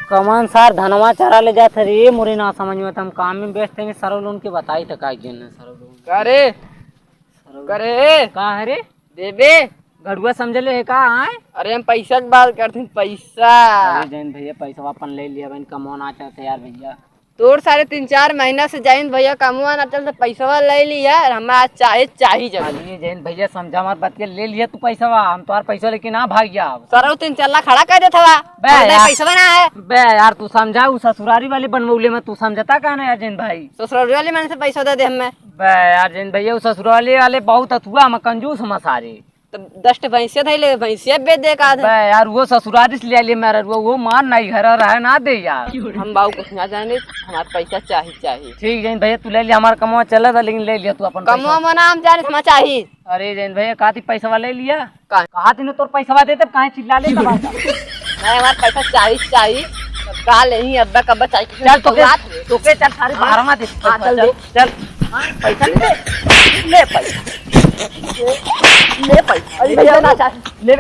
कमान सार धनवा चरा ले जात रे मोरे ना समझ में हम काम में व्यस्त हैं सरव लोन के बताई त काय केन सरव लोन करे का है रे देबे घड़ुआ समझ ले है का आए अरे हम पैसा की बात करते हैं पैसा। अरे जैन भैया पैसा अपन ले लिया बहन कमौन आचा थे यार भैया तोर सारे 3-4 महीना से जैन भैया कमुआ ना चल तो पैसा ले लिया हमें चाहिए जगह। अरे जैन भैया समझा मत बात के ले लिया तू पैसा हम तो पैसा लेके ना भाग गया सर 3-4 लाख खड़ा कर देता था पैसा ना है बे यार तू समझा उस ससुरारी वाली बनमौले में तू समझता का ना यार जैन भाई ससुरारी वाले मैंने से पैसा दे हमें बे यार जैन भैया उस ससुराली वाले बहुत अथुआ हम कंजूस हम सारे तो 10 भैंसिया थे ले भैंसिया बेच दे का बे यार वो ससुरारी से ले लिए मेरा वो मान नहीं घर रहा ना दे यार हम बाबू कुछ ना जाने हमारा पैसा चाहिए। ठीक जैन भैया तू ले लिया हमारा कमवा चला था लेकिन ले लिया तू अपन कमुआ मना हम जाने हमें चाहिए। अरे जैन भैया कहा थी पैसा ले लिया कहाँ? कहा थी तोर पैसा दे तब कहाँ चिल्ला ले तब नहीं हमारा पैसा चाहिए कहा नहीं अब्बा कब्बा चाहिए चल तोके चल सारी बारह दे चल पैसा ले पैसा अरे भैया ना चाहिए ले